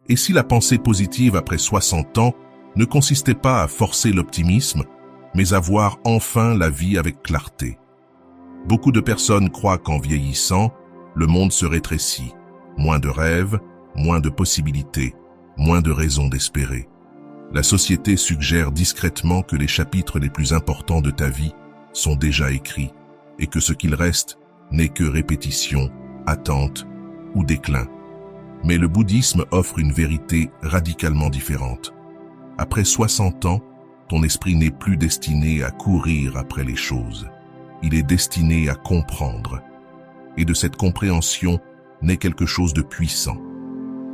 Et si la pensée positive après 60 ans ne consistait pas à forcer l'optimisme, mais à voir enfin la vie avec clarté? Beaucoup de personnes croient qu'en vieillissant, le monde se rétrécit. Moins de rêves, moins de possibilités, moins de raisons d'espérer. La société suggère discrètement que les chapitres les plus importants de ta vie sont déjà écrits et que ce qu'il reste n'est que répétition, attente ou déclin. Mais le bouddhisme offre une vérité radicalement différente. Après 60 ans, ton esprit n'est plus destiné à courir après les choses. Il est destiné à comprendre. Et de cette compréhension naît quelque chose de puissant.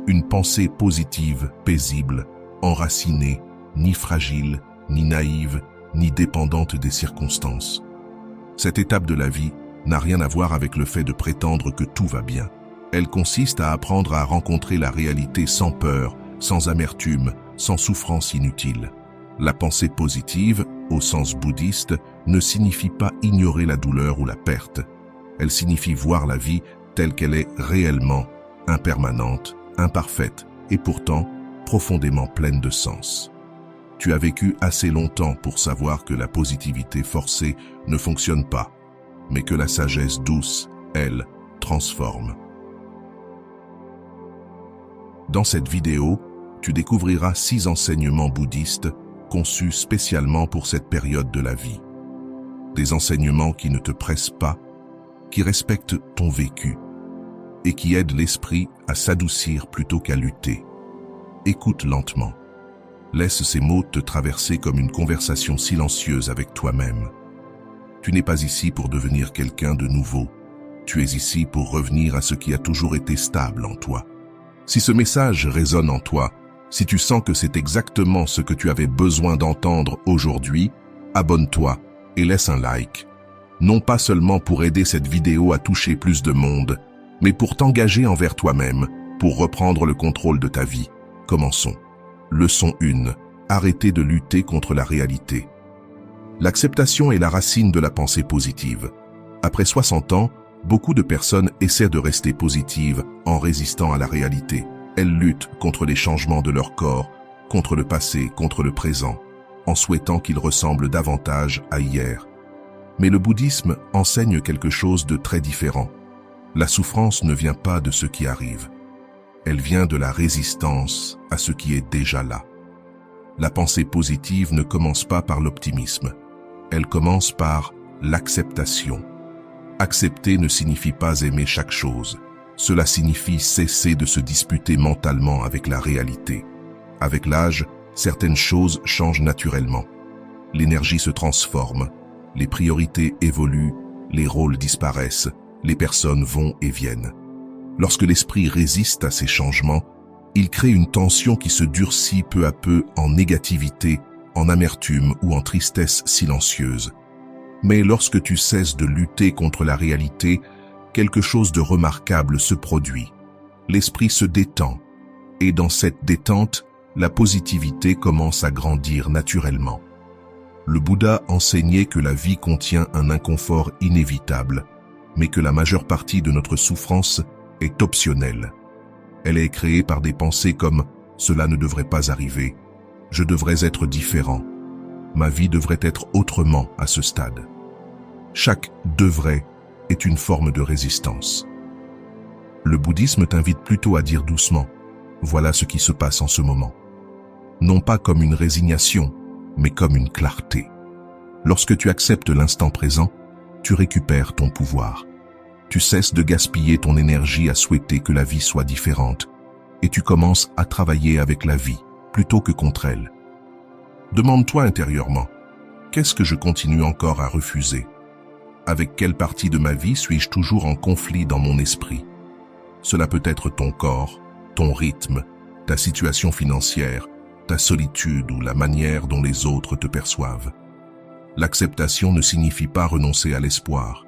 Une pensée positive, paisible, enracinée, ni fragile, ni naïve, ni dépendante des circonstances. Cette étape de la vie n'a rien à voir avec le fait de prétendre que tout va bien. Elle consiste à apprendre à rencontrer la réalité sans peur, sans amertume, sans souffrance inutile. La pensée positive, au sens bouddhiste, ne signifie pas ignorer la douleur ou la perte. Elle signifie voir la vie telle qu'elle est réellement, impermanente, imparfaite et pourtant profondément pleine de sens. Tu as vécu assez longtemps pour savoir que la positivité forcée ne fonctionne pas, mais que la sagesse douce, elle, transforme. Dans cette vidéo, tu découvriras 6 enseignements bouddhistes conçus spécialement pour cette période de la vie. Des enseignements qui ne te pressent pas, qui respectent ton vécu et qui aident l'esprit à s'adoucir plutôt qu'à lutter. Écoute lentement. Laisse ces mots te traverser comme une conversation silencieuse avec toi-même. Tu n'es pas ici pour devenir quelqu'un de nouveau. Tu es ici pour revenir à ce qui a toujours été stable en toi. Si ce message résonne en toi, si tu sens que c'est exactement ce que tu avais besoin d'entendre aujourd'hui, abonne-toi et laisse un like. Non pas seulement pour aider cette vidéo à toucher plus de monde, mais pour t'engager envers toi-même, pour reprendre le contrôle de ta vie. Commençons. Leçon 1. Arrêtez de lutter contre la réalité. L'acceptation est la racine de la pensée positive. Après 60 ans, beaucoup de personnes essaient de rester positives en résistant à la réalité. Elles luttent contre les changements de leur corps, contre le passé, contre le présent, en souhaitant qu'ils ressemblent davantage à hier. Mais le bouddhisme enseigne quelque chose de très différent. La souffrance ne vient pas de ce qui arrive. Elle vient de la résistance à ce qui est déjà là. La pensée positive ne commence pas par l'optimisme. Elle commence par l'acceptation. Accepter ne signifie pas aimer chaque chose. Cela signifie cesser de se disputer mentalement avec la réalité. Avec l'âge, certaines choses changent naturellement. L'énergie se transforme, les priorités évoluent, les rôles disparaissent, les personnes vont et viennent. Lorsque l'esprit résiste à ces changements, il crée une tension qui se durcit peu à peu en négativité, en amertume ou en tristesse silencieuse. Mais lorsque tu cesses de lutter contre la réalité, quelque chose de remarquable se produit. L'esprit se détend, et dans cette détente, la positivité commence à grandir naturellement. Le Bouddha enseignait que la vie contient un inconfort inévitable, mais que la majeure partie de notre souffrance est optionnelle. Elle est créée par des pensées comme « cela ne devrait pas arriver »,« je devrais être différent »,« ma vie devrait être autrement à ce stade ». Chaque « devrait » est une forme de résistance. Le bouddhisme t'invite plutôt à dire doucement « voilà ce qui se passe en ce moment ». Non pas comme une résignation, mais comme une clarté. Lorsque tu acceptes l'instant présent, tu récupères ton pouvoir. Tu cesses de gaspiller ton énergie à souhaiter que la vie soit différente et tu commences à travailler avec la vie plutôt que contre elle. Demande-toi intérieurement, qu'est-ce que je continue encore à refuser? Avec quelle partie de ma vie suis-je toujours en conflit dans mon esprit? Cela peut être ton corps, ton rythme, ta situation financière, ta solitude ou la manière dont les autres te perçoivent. L'acceptation ne signifie pas renoncer à l'espoir.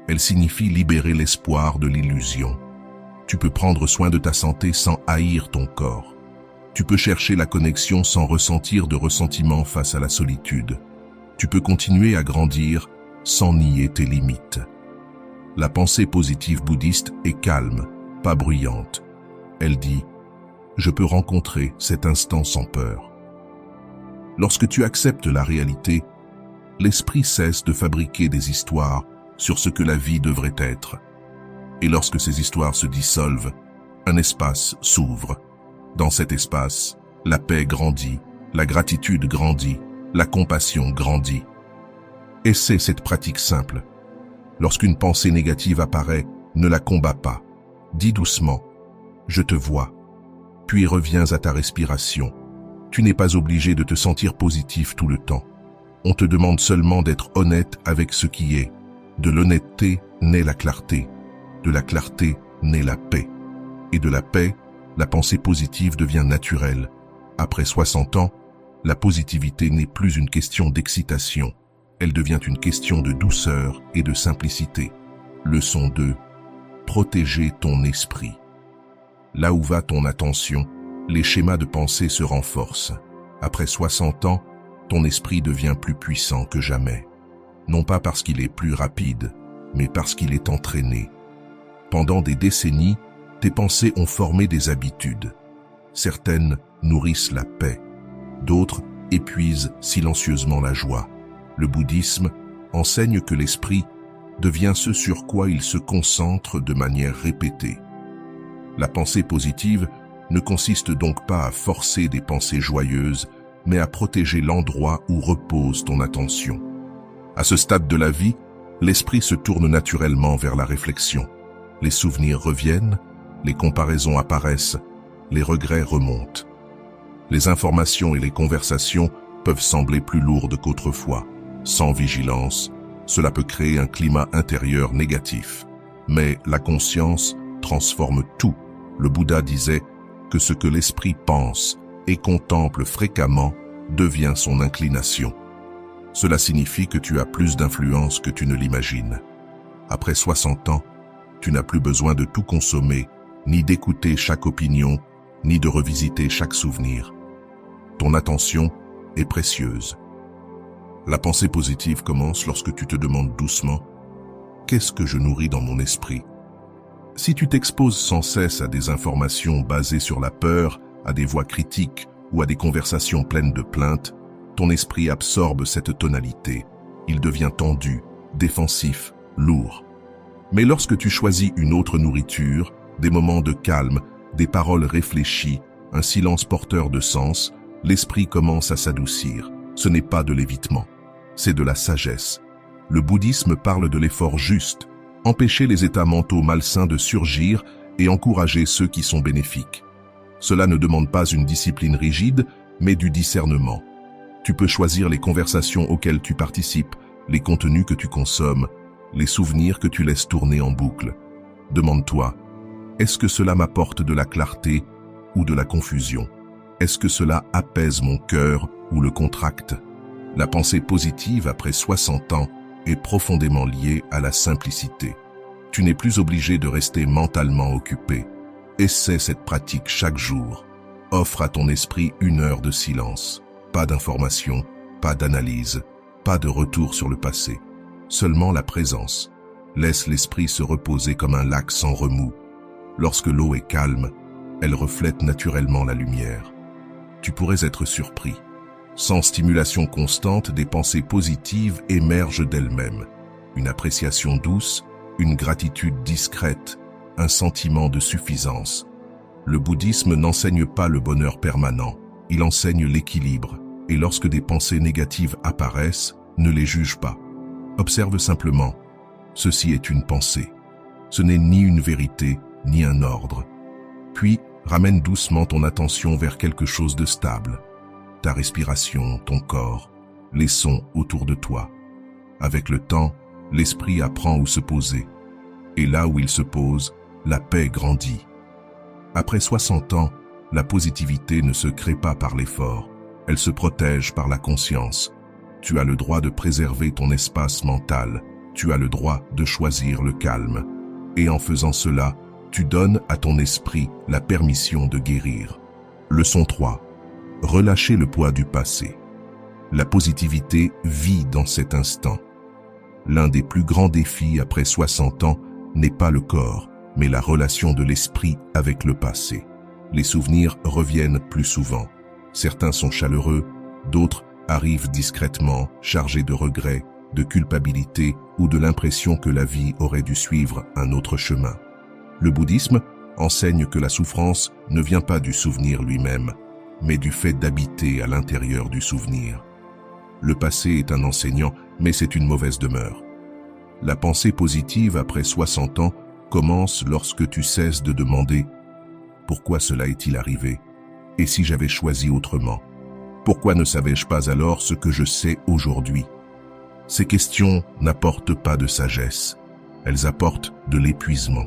Elle signifie libérer l'espoir de l'illusion. Tu peux prendre soin de ta santé sans haïr ton corps. Tu peux chercher la connexion sans ressentir de ressentiment face à la solitude. Tu peux continuer à grandir sans nier tes limites. La pensée positive bouddhiste est calme, pas bruyante. Elle dit je peux rencontrer cet instant sans peur. Lorsque tu acceptes la réalité, l'esprit cesse de fabriquer des histoires sur ce que la vie devrait être. Et lorsque ces histoires se dissolvent, un espace s'ouvre. Dans cet espace, la paix grandit, la gratitude grandit, la compassion grandit. Essaie cette pratique simple. Lorsqu'une pensée négative apparaît, ne la combats pas. Dis doucement « Je te vois », puis reviens à ta respiration. Tu n'es pas obligé de te sentir positif tout le temps. On te demande seulement d'être honnête avec ce qui est. De l'honnêteté naît la clarté. De la clarté naît la paix. Et de la paix, la pensée positive devient naturelle. Après 60 ans, la positivité n'est plus une question d'excitation. Elle devient une question de douceur et de simplicité. Leçon 2. Protéger ton esprit. Là où va ton attention, les schémas de pensée se renforcent. Après 60 ans, ton esprit devient plus puissant que jamais. Non pas parce qu'il est plus rapide, mais parce qu'il est entraîné. Pendant des décennies, tes pensées ont formé des habitudes. Certaines nourrissent la paix, d'autres épuisent silencieusement la joie. Le bouddhisme enseigne que l'esprit devient ce sur quoi il se concentre de manière répétée. La pensée positive ne consiste donc pas à forcer des pensées joyeuses, mais à protéger l'endroit où repose ton attention. À ce stade de la vie, l'esprit se tourne naturellement vers la réflexion. Les souvenirs reviennent, les comparaisons apparaissent, les regrets remontent. Les informations et les conversations peuvent sembler plus lourdes qu'autrefois. Sans vigilance, cela peut créer un climat intérieur négatif. Mais la conscience transforme tout. Le Bouddha disait que ce que l'esprit pense et contemple fréquemment devient son inclination. Cela signifie que tu as plus d'influence que tu ne l'imagines. Après 60 ans, tu n'as plus besoin de tout consommer, ni d'écouter chaque opinion, ni de revisiter chaque souvenir. Ton attention est précieuse. La pensée positive commence lorsque tu te demandes doucement « Qu'est-ce que je nourris dans mon esprit ?» Si tu t'exposes sans cesse à des informations basées sur la peur, à des voix critiques ou à des conversations pleines de plaintes, ton esprit absorbe cette tonalité. Il devient tendu, défensif, lourd. Mais lorsque tu choisis une autre nourriture, des moments de calme, des paroles réfléchies, un silence porteur de sens, l'esprit commence à s'adoucir. Ce n'est pas de l'évitement, c'est de la sagesse. Le bouddhisme parle de l'effort juste, empêcher les états mentaux malsains de surgir et encourager ceux qui sont bénéfiques. Cela ne demande pas une discipline rigide, mais du discernement. Tu peux choisir les conversations auxquelles tu participes, les contenus que tu consommes, les souvenirs que tu laisses tourner en boucle. Demande-toi, est-ce que cela m'apporte de la clarté ou de la confusion? Est-ce que cela apaise mon cœur ou le contracte? La pensée positive après 60 ans est profondément liée à la simplicité. Tu n'es plus obligé de rester mentalement occupé. Essaie cette pratique chaque jour. Offre à ton esprit 1 heure de silence. Pas d'information, pas d'analyse, pas de retour sur le passé. Seulement la présence. Laisse l'esprit se reposer comme un lac sans remous. Lorsque l'eau est calme, elle reflète naturellement la lumière. Tu pourrais être surpris. Sans stimulation constante, des pensées positives émergent d'elles-mêmes. Une appréciation douce, une gratitude discrète, un sentiment de suffisance. Le bouddhisme n'enseigne pas le bonheur permanent, il enseigne l'équilibre. Et lorsque des pensées négatives apparaissent, ne les juge pas. Observe simplement. Ceci est une pensée. Ce n'est ni une vérité, ni un ordre. Puis, ramène doucement ton attention vers quelque chose de stable. Ta respiration, ton corps, les sons autour de toi. Avec le temps, l'esprit apprend où se poser. Et là où il se pose, la paix grandit. Après 60 ans, la positivité ne se crée pas par l'effort. Elle se protège par la conscience. Tu as le droit de préserver ton espace mental. Tu as le droit de choisir le calme. Et en faisant cela, tu donnes à ton esprit la permission de guérir. Leçon 3. Relâcher le poids du passé. La positivité vit dans cet instant. L'un des plus grands défis après 60 ans n'est pas le corps, mais la relation de l'esprit avec le passé. Les souvenirs reviennent plus souvent. Certains sont chaleureux, d'autres arrivent discrètement, chargés de regrets, de culpabilité ou de l'impression que la vie aurait dû suivre un autre chemin. Le bouddhisme enseigne que la souffrance ne vient pas du souvenir lui-même, mais du fait d'habiter à l'intérieur du souvenir. Le passé est un enseignant, mais c'est une mauvaise demeure. La pensée positive après 60 ans commence lorsque tu cesses de demander « Pourquoi cela est-il arrivé ? Et si j'avais choisi autrement ? Pourquoi ne savais-je pas alors ce que je sais aujourd'hui ?» Ces questions n'apportent pas de sagesse, elles apportent de l'épuisement.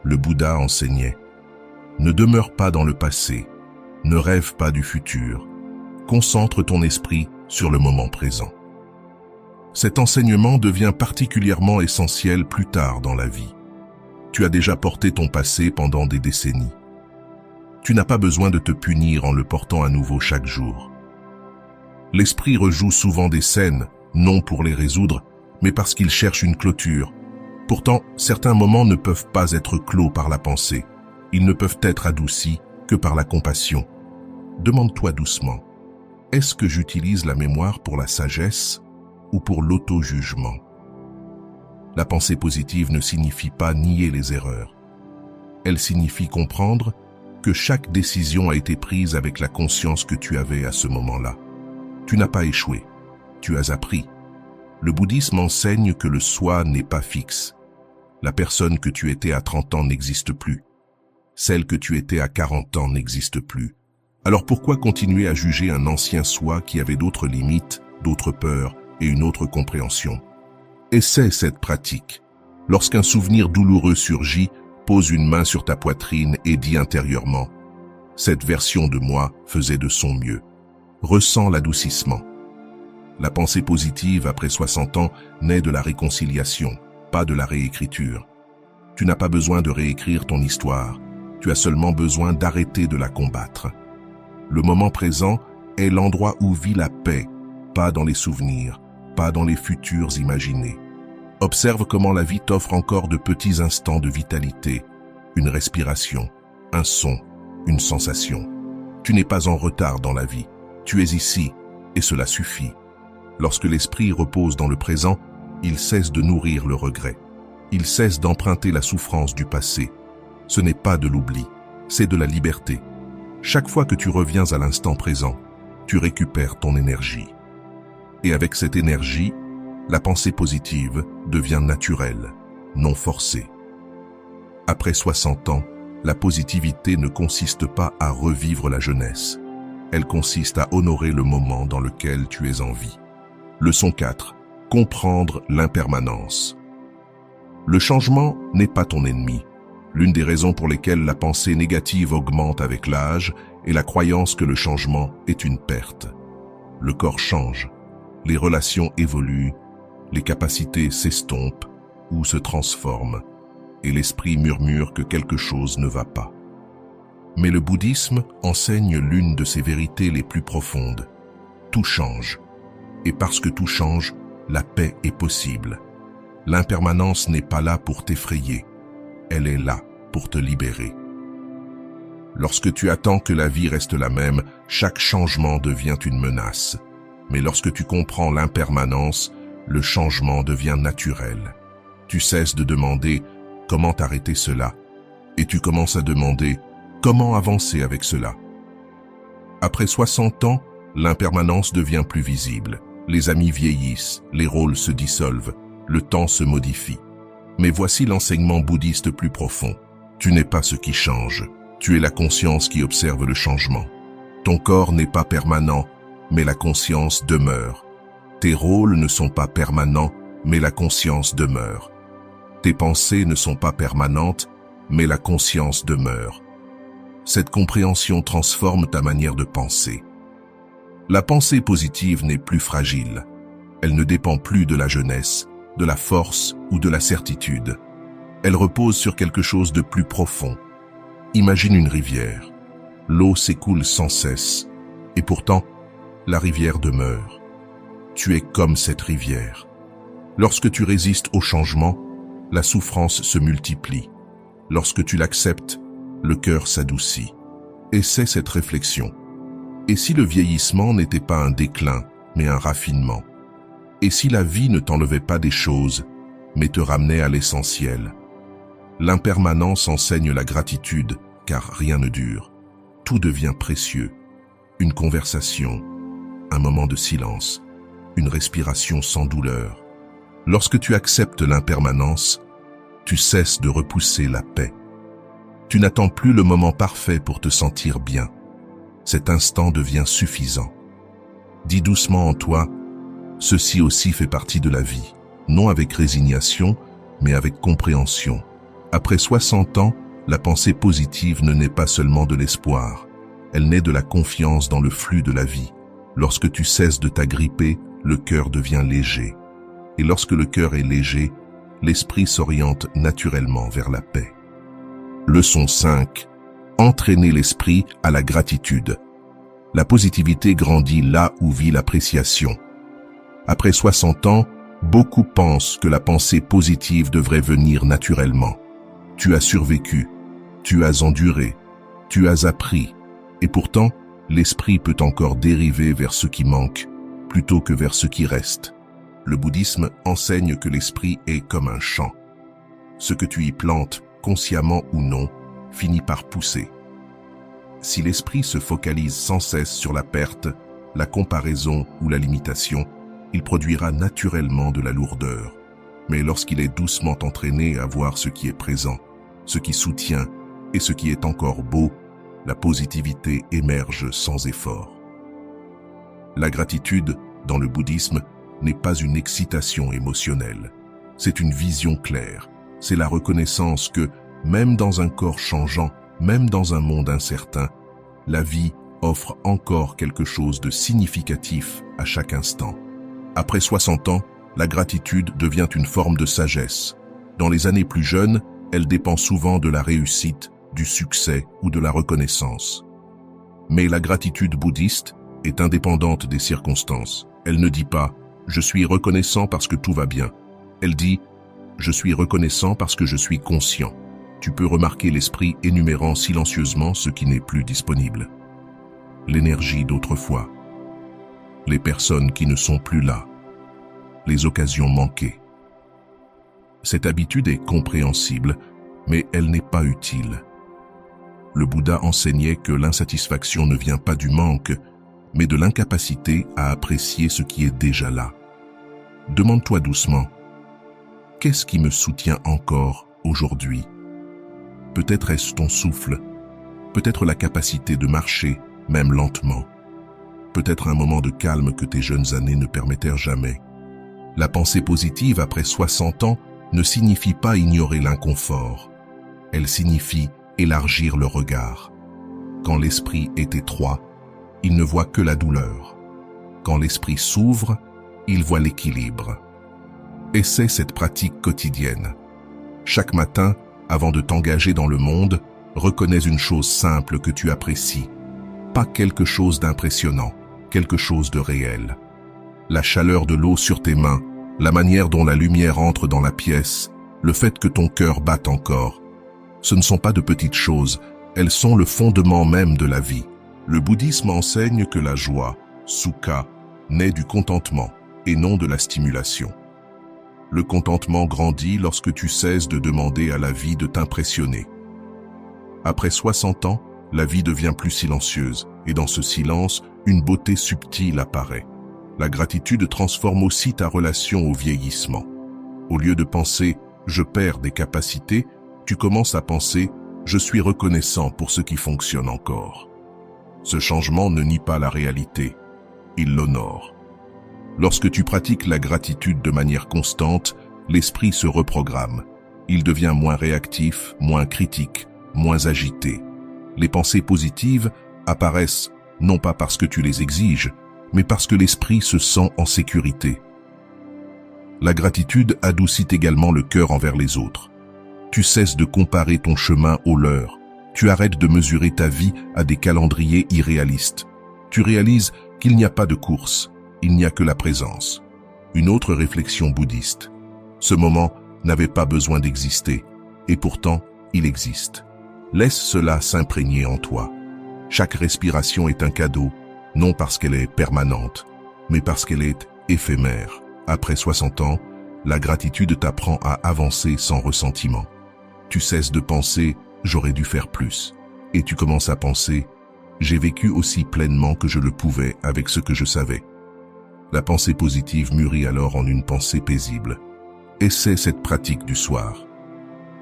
Le Bouddha enseignait « Ne demeure pas dans le passé, ne rêve pas du futur, concentre ton esprit sur le moment présent. » Cet enseignement devient particulièrement essentiel plus tard dans la vie. Tu as déjà porté ton passé pendant des décennies. Tu n'as pas besoin de te punir en le portant à nouveau chaque jour. L'esprit rejoue souvent des scènes, non pour les résoudre, mais parce qu'il cherche une clôture. Pourtant, certains moments ne peuvent pas être clos par la pensée. Ils ne peuvent être adoucis que par la compassion. Demande-toi doucement, est-ce que j'utilise la mémoire pour la sagesse ou pour l'auto-jugement? La pensée positive ne signifie pas nier les erreurs. Elle signifie comprendre que chaque décision a été prise avec la conscience que tu avais à ce moment-là. Tu n'as pas échoué, tu as appris. Le bouddhisme enseigne que le soi n'est pas fixe. La personne que tu étais à 30 ans n'existe plus. Celle que tu étais à 40 ans n'existe plus. Alors pourquoi continuer à juger un ancien soi qui avait d'autres limites, d'autres peurs et une autre compréhension? Essaie cette pratique. Lorsqu'un souvenir douloureux surgit, pose une main sur ta poitrine et dis intérieurement « Cette version de moi faisait de son mieux ». Ressens l'adoucissement. La pensée positive après 60 ans naît de la réconciliation, pas de la réécriture. Tu n'as pas besoin de réécrire ton histoire, tu as seulement besoin d'arrêter de la combattre. Le moment présent est l'endroit où vit la paix, pas dans les souvenirs, pas dans les futurs imaginés. Observe comment la vie t'offre encore de petits instants de vitalité, une respiration, un son, une sensation. Tu n'es pas en retard dans la vie, tu es ici et cela suffit. Lorsque l'esprit repose dans le présent, il cesse de nourrir le regret. Il cesse d'emprunter la souffrance du passé. Ce n'est pas de l'oubli, c'est de la liberté. Chaque fois que tu reviens à l'instant présent, tu récupères ton énergie. Et avec cette énergie, la pensée positive devient naturelle, non forcée. Après 60 ans, la positivité ne consiste pas à revivre la jeunesse. Elle consiste à honorer le moment dans lequel tu es en vie. Leçon 4. Comprendre l'impermanence. Le changement n'est pas ton ennemi. L'une des raisons pour lesquelles la pensée négative augmente avec l'âge est la croyance que le changement est une perte. Le corps change, les relations évoluent, les capacités s'estompent ou se transforment, et l'esprit murmure que quelque chose ne va pas. Mais le bouddhisme enseigne l'une de ses vérités les plus profondes. Tout change. Et parce que tout change, la paix est possible. L'impermanence n'est pas là pour t'effrayer. Elle est là pour te libérer. Lorsque tu attends que la vie reste la même, chaque changement devient une menace. Mais lorsque tu comprends l'impermanence, le changement devient naturel. Tu cesses de demander « Comment arrêter cela ?» et tu commences à demander « Comment avancer avec cela ?» Après 60 ans, l'impermanence devient plus visible. Les amis vieillissent, les rôles se dissolvent, le temps se modifie. Mais voici l'enseignement bouddhiste plus profond. Tu n'es pas ce qui change, tu es la conscience qui observe le changement. Ton corps n'est pas permanent, mais la conscience demeure. Tes rôles ne sont pas permanents, mais la conscience demeure. Tes pensées ne sont pas permanentes, mais la conscience demeure. Cette compréhension transforme ta manière de penser. La pensée positive n'est plus fragile. Elle ne dépend plus de la jeunesse, de la force ou de la certitude. Elle repose sur quelque chose de plus profond. Imagine une rivière. L'eau s'écoule sans cesse, et pourtant, la rivière demeure. Tu es comme cette rivière. Lorsque tu résistes au changement, la souffrance se multiplie. Lorsque tu l'acceptes, le cœur s'adoucit. Essaie cette réflexion. Et si le vieillissement n'était pas un déclin, mais un raffinement? Et si la vie ne t'enlevait pas des choses, mais te ramenait à l'essentiel? L'impermanence enseigne la gratitude, car rien ne dure. Tout devient précieux. Une conversation, un moment de silence, une respiration sans douleur. Lorsque tu acceptes l'impermanence, tu cesses de repousser la paix. Tu n'attends plus le moment parfait pour te sentir bien. Cet instant devient suffisant. Dis doucement en toi, ceci aussi fait partie de la vie, non avec résignation, mais avec compréhension. Après 60 ans, la pensée positive ne naît pas seulement de l'espoir, elle naît de la confiance dans le flux de la vie. Lorsque tu cesses de t'agripper, le cœur devient léger. Et lorsque le cœur est léger, l'esprit s'oriente naturellement vers la paix. Leçon 5. Entraîner l'esprit à la gratitude. La positivité grandit là où vit l'appréciation. Après 60 ans, beaucoup pensent que la pensée positive devrait venir naturellement. Tu as survécu, tu as enduré, tu as appris, et pourtant, l'esprit peut encore dériver vers ce qui manque, plutôt que vers ce qui reste. Le bouddhisme enseigne que l'esprit est comme un champ. Ce que tu y plantes, consciemment ou non, finit par pousser. Si l'esprit se focalise sans cesse sur la perte, la comparaison ou la limitation, il produira naturellement de la lourdeur. Mais lorsqu'il est doucement entraîné à voir ce qui est présent, ce qui soutient et ce qui est encore beau, la positivité émerge sans effort. La gratitude, dans le bouddhisme, n'est pas une excitation émotionnelle. C'est une vision claire. C'est la reconnaissance que, même dans un corps changeant, même dans un monde incertain, la vie offre encore quelque chose de significatif à chaque instant. Après 60 ans, la gratitude devient une forme de sagesse. Dans les années plus jeunes, elle dépend souvent de la réussite, du succès ou de la reconnaissance. Mais la gratitude bouddhiste est indépendante des circonstances. Elle ne dit pas « je suis reconnaissant parce que tout va bien ». Elle dit « je suis reconnaissant parce que je suis conscient ». Tu peux remarquer l'esprit énumérant silencieusement ce qui n'est plus disponible. L'énergie d'autrefois, les personnes qui ne sont plus là, les occasions manquées. Cette habitude est compréhensible, mais elle n'est pas utile. Le Bouddha enseignait que l'insatisfaction ne vient pas du manque, mais de l'incapacité à apprécier ce qui est déjà là. Demande-toi doucement, qu'est-ce qui me soutient encore aujourd'hui? Peut-être est-ce ton souffle, peut-être la capacité de marcher, même lentement. Peut-être un moment de calme que tes jeunes années ne permettèrent jamais. La pensée positive après 60 ans ne signifie pas ignorer l'inconfort. Elle signifie élargir le regard. Quand l'esprit est étroit, il ne voit que la douleur. Quand l'esprit s'ouvre, il voit l'équilibre. Essaie cette pratique quotidienne. Chaque matin, avant de t'engager dans le monde, reconnais une chose simple que tu apprécies. Pas quelque chose d'impressionnant, quelque chose de réel. La chaleur de l'eau sur tes mains, la manière dont la lumière entre dans la pièce, le fait que ton cœur batte encore. Ce ne sont pas de petites choses, elles sont le fondement même de la vie. Le bouddhisme enseigne que la joie, sukha, naît du contentement et non de la stimulation. Le contentement grandit lorsque tu cesses de demander à la vie de t'impressionner. Après 60 ans, la vie devient plus silencieuse, et dans ce silence, une beauté subtile apparaît. La gratitude transforme aussi ta relation au vieillissement. Au lieu de penser « je perds des capacités », tu commences à penser « je suis reconnaissant pour ce qui fonctionne encore ». Ce changement ne nie pas la réalité, il l'honore. Lorsque tu pratiques la gratitude de manière constante, l'esprit se reprogramme. Il devient moins réactif, moins critique, moins agité. Les pensées positives apparaissent non pas parce que tu les exiges, mais parce que l'esprit se sent en sécurité. La gratitude adoucit également le cœur envers les autres. Tu cesses de comparer ton chemin au leur. Tu arrêtes de mesurer ta vie à des calendriers irréalistes. Tu réalises qu'il n'y a pas de course. Il n'y a que la présence. Une autre réflexion bouddhiste. Ce moment n'avait pas besoin d'exister, et pourtant, il existe. Laisse cela s'imprégner en toi. Chaque respiration est un cadeau, non parce qu'elle est permanente, mais parce qu'elle est éphémère. Après 60 ans, la gratitude t'apprend à avancer sans ressentiment. Tu cesses de penser « j'aurais dû faire plus » et tu commences à penser « j'ai vécu aussi pleinement que je le pouvais avec ce que je savais ». La pensée positive mûrit alors en une pensée paisible. Essaie cette pratique du soir.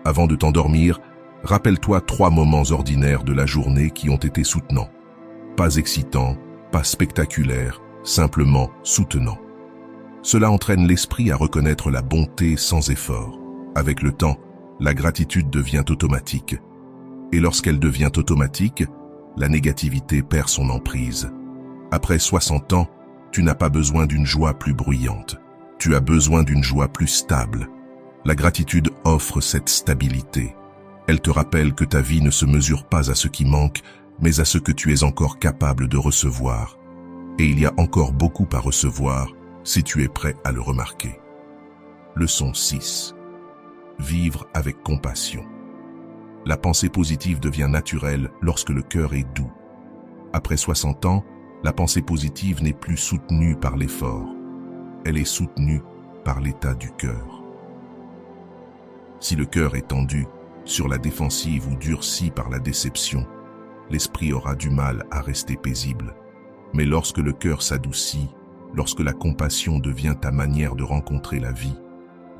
Avant de t'endormir, rappelle-toi 3 moments ordinaires de la journée qui ont été soutenants. Pas excitants, pas spectaculaires, simplement soutenants. Cela entraîne l'esprit à reconnaître la bonté sans effort. Avec le temps, la gratitude devient automatique. Et lorsqu'elle devient automatique, la négativité perd son emprise. Après 60 ans, tu n'as pas besoin d'une joie plus bruyante. Tu as besoin d'une joie plus stable. La gratitude offre cette stabilité. Elle te rappelle que ta vie ne se mesure pas à ce qui manque, mais à ce que tu es encore capable de recevoir. Et il y a encore beaucoup à recevoir si tu es prêt à le remarquer. Leçon 6. Vivre avec compassion. La pensée positive devient naturelle lorsque le cœur est doux. Après 60 ans, la pensée positive n'est plus soutenue par l'effort. Elle est soutenue par l'état du cœur. Si le cœur est tendu, sur la défensive ou durci par la déception, l'esprit aura du mal à rester paisible. Mais lorsque le cœur s'adoucit, lorsque la compassion devient ta manière de rencontrer la vie,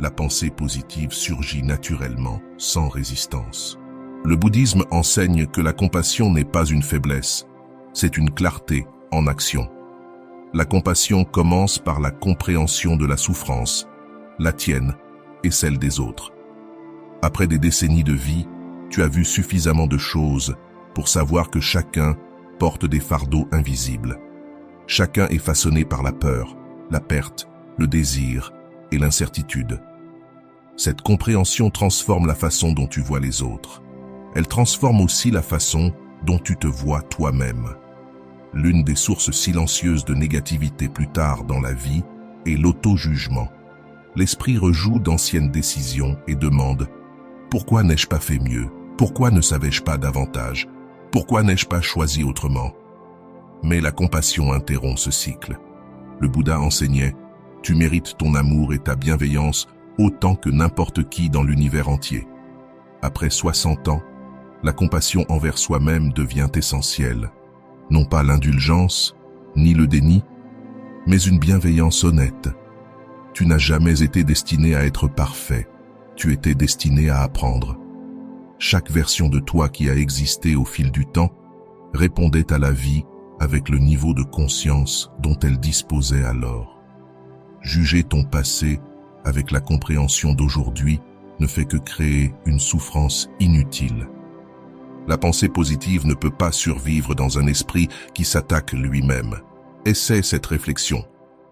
la pensée positive surgit naturellement, sans résistance. Le bouddhisme enseigne que la compassion n'est pas une faiblesse, c'est une clarté en action. La compassion commence par la compréhension de la souffrance, la tienne et celle des autres. Après des décennies de vie, tu as vu suffisamment de choses pour savoir que chacun porte des fardeaux invisibles. Chacun est façonné par la peur, la perte, le désir et l'incertitude. Cette compréhension transforme la façon dont tu vois les autres. Elle transforme aussi la façon dont tu te vois toi-même. L'une des sources silencieuses de négativité plus tard dans la vie est l'auto-jugement. L'esprit rejoue d'anciennes décisions et demande « Pourquoi n'ai-je pas fait mieux? Pourquoi ne savais-je pas davantage? Pourquoi n'ai-je pas choisi autrement ?» Mais la compassion interrompt ce cycle. Le Bouddha enseignait « Tu mérites ton amour et ta bienveillance autant que n'importe qui dans l'univers entier. » Après 60 ans, la compassion envers soi-même devient essentielle. Non pas l'indulgence, ni le déni, mais une bienveillance honnête. Tu n'as jamais été destiné à être parfait, tu étais destiné à apprendre. Chaque version de toi qui a existé au fil du temps répondait à la vie avec le niveau de conscience dont elle disposait alors. Juger ton passé avec la compréhension d'aujourd'hui ne fait que créer une souffrance inutile. La pensée positive ne peut pas survivre dans un esprit qui s'attaque lui-même. Essaie cette réflexion.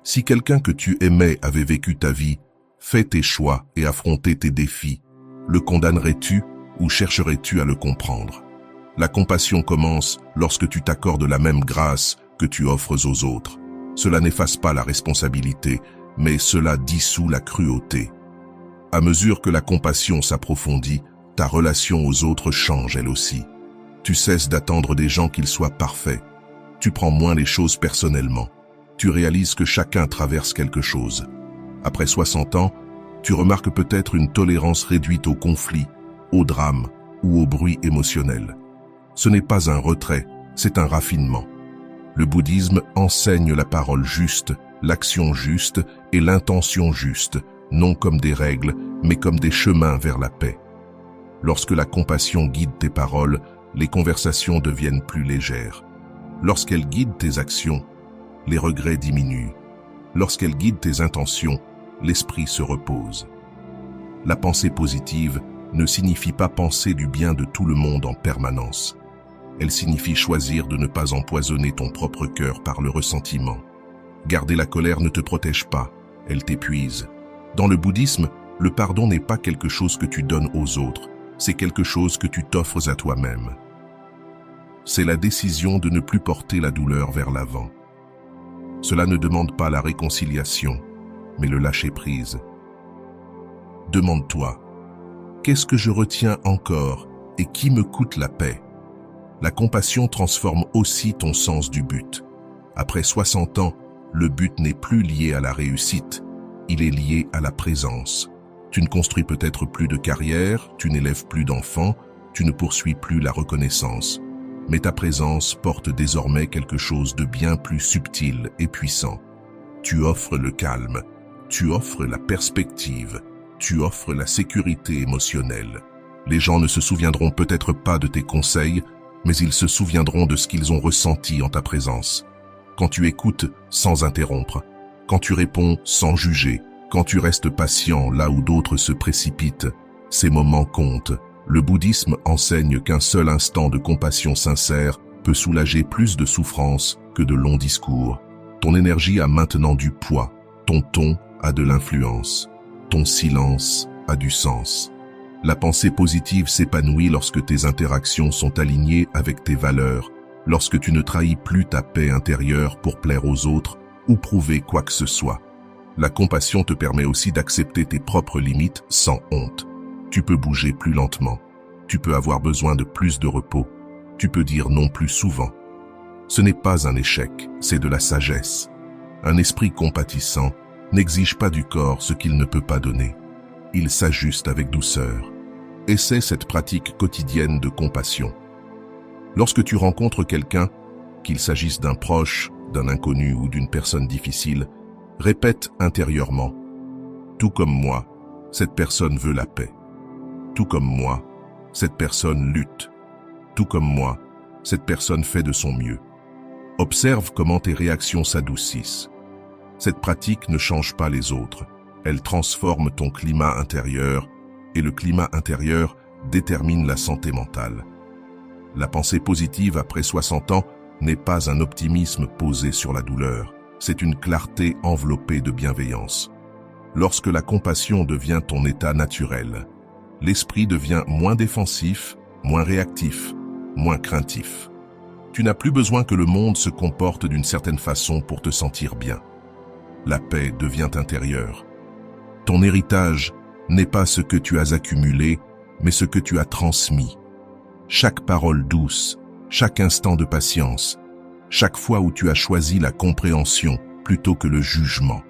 Si quelqu'un que tu aimais avait vécu ta vie, fait tes choix et affronté tes défis, le condamnerais-tu ou chercherais-tu à le comprendre? La compassion commence lorsque tu t'accordes la même grâce que tu offres aux autres. Cela n'efface pas la responsabilité, mais cela dissout la cruauté. À mesure que la compassion s'approfondit, ta relation aux autres change elle aussi. Tu cesses d'attendre des gens qu'ils soient parfaits. Tu prends moins les choses personnellement. Tu réalises que chacun traverse quelque chose. Après 60 ans, tu remarques peut-être une tolérance réduite au conflit, au drame ou au bruit émotionnel. Ce n'est pas un retrait, c'est un raffinement. Le bouddhisme enseigne la parole juste, l'action juste et l'intention juste, non comme des règles, mais comme des chemins vers la paix. Lorsque la compassion guide tes paroles, les conversations deviennent plus légères. Lorsqu'elle guide tes actions, les regrets diminuent. Lorsqu'elle guide tes intentions, l'esprit se repose. La pensée positive ne signifie pas penser du bien de tout le monde en permanence. Elle signifie choisir de ne pas empoisonner ton propre cœur par le ressentiment. Garder la colère ne te protège pas, elle t'épuise. Dans le bouddhisme, le pardon n'est pas quelque chose que tu donnes aux autres, c'est quelque chose que tu t'offres à toi-même. C'est la décision de ne plus porter la douleur vers l'avant. Cela ne demande pas la réconciliation, mais le lâcher-prise. Demande-toi, qu'est-ce que je retiens encore et qui me coûte la paix? La compassion transforme aussi ton sens du but. Après 60 ans, le but n'est plus lié à la réussite, il est lié à la présence. Tu ne construis peut-être plus de carrière, tu n'élèves plus d'enfants, tu ne poursuis plus la reconnaissance. Mais ta présence porte désormais quelque chose de bien plus subtil et puissant. Tu offres le calme, tu offres la perspective, tu offres la sécurité émotionnelle. Les gens ne se souviendront peut-être pas de tes conseils, mais ils se souviendront de ce qu'ils ont ressenti en ta présence. Quand tu écoutes sans interrompre, quand tu réponds sans juger, quand tu restes patient là où d'autres se précipitent, ces moments comptent. Le bouddhisme enseigne qu'un seul instant de compassion sincère peut soulager plus de souffrance que de longs discours. Ton énergie a maintenant du poids, ton ton a de l'influence, ton silence a du sens. La pensée positive s'épanouit lorsque tes interactions sont alignées avec tes valeurs, lorsque tu ne trahis plus ta paix intérieure pour plaire aux autres ou prouver quoi que ce soit. La compassion te permet aussi d'accepter tes propres limites sans honte. Tu peux bouger plus lentement, tu peux avoir besoin de plus de repos, tu peux dire non plus souvent. Ce n'est pas un échec, c'est de la sagesse. Un esprit compatissant n'exige pas du corps ce qu'il ne peut pas donner. Il s'ajuste avec douceur. Essaie cette pratique quotidienne de compassion. Lorsque tu rencontres quelqu'un, qu'il s'agisse d'un proche, d'un inconnu ou d'une personne difficile, répète intérieurement « Tout comme moi, cette personne veut la paix. Tout comme moi, cette personne lutte. Tout comme moi, cette personne fait de son mieux. » Observe comment tes réactions s'adoucissent. Cette pratique ne change pas les autres. Elle transforme ton climat intérieur et le climat intérieur détermine la santé mentale. La pensée positive après 60 ans n'est pas un optimisme posé sur la douleur, c'est une clarté enveloppée de bienveillance. Lorsque la compassion devient ton état naturel, l'esprit devient moins défensif, moins réactif, moins craintif. Tu n'as plus besoin que le monde se comporte d'une certaine façon pour te sentir bien. La paix devient intérieure. Ton héritage n'est pas ce que tu as accumulé, mais ce que tu as transmis. Chaque parole douce, chaque instant de patience, chaque fois où tu as choisi la compréhension plutôt que le jugement.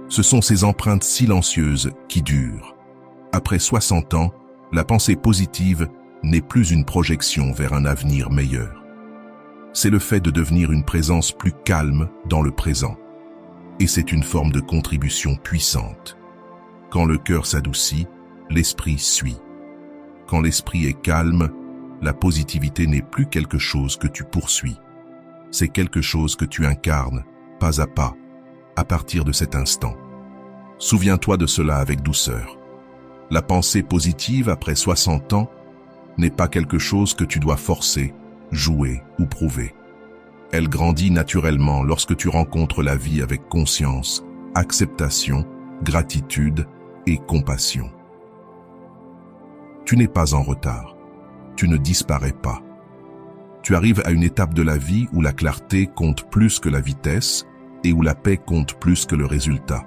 Ce sont ces empreintes silencieuses qui durent. Après 60 ans, la pensée positive n'est plus une projection vers un avenir meilleur. C'est le fait de devenir une présence plus calme dans le présent. Et c'est une forme de contribution puissante. Quand le cœur s'adoucit, l'esprit suit. Quand l'esprit est calme, la positivité n'est plus quelque chose que tu poursuis. C'est quelque chose que tu incarnes, pas à partir de cet instant. Souviens-toi de cela avec douceur. La pensée positive après 60 ans n'est pas quelque chose que tu dois forcer, jouer ou prouver. Elle grandit naturellement lorsque tu rencontres la vie avec conscience, acceptation, gratitude et compassion. Tu n'es pas en retard. Tu ne disparais pas. Tu arrives à une étape de la vie où la clarté compte plus que la vitesse et où la paix compte plus que le résultat.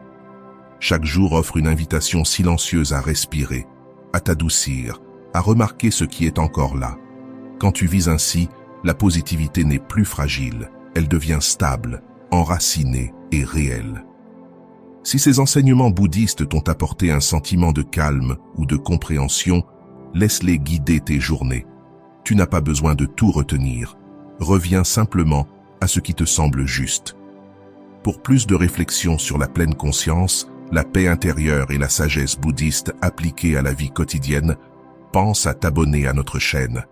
Chaque jour offre une invitation silencieuse à respirer, à t'adoucir, à remarquer ce qui est encore là. Quand tu vis ainsi, la positivité n'est plus fragile, elle devient stable, enracinée et réelle. Si ces enseignements bouddhistes t'ont apporté un sentiment de calme ou de compréhension, laisse-les guider tes journées. Tu n'as pas besoin de tout retenir. Reviens simplement à ce qui te semble juste. Pour plus de réflexion sur la pleine conscience, la paix intérieure et la sagesse bouddhiste appliquées à la vie quotidienne, pense à t'abonner à notre chaîne.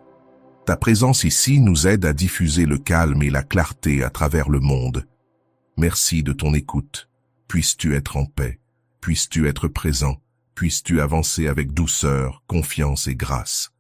Ta présence ici nous aide à diffuser le calme et la clarté à travers le monde. Merci de ton écoute. Puisses-tu être en paix, puisses-tu être présent, puisses-tu avancer avec douceur, confiance et grâce.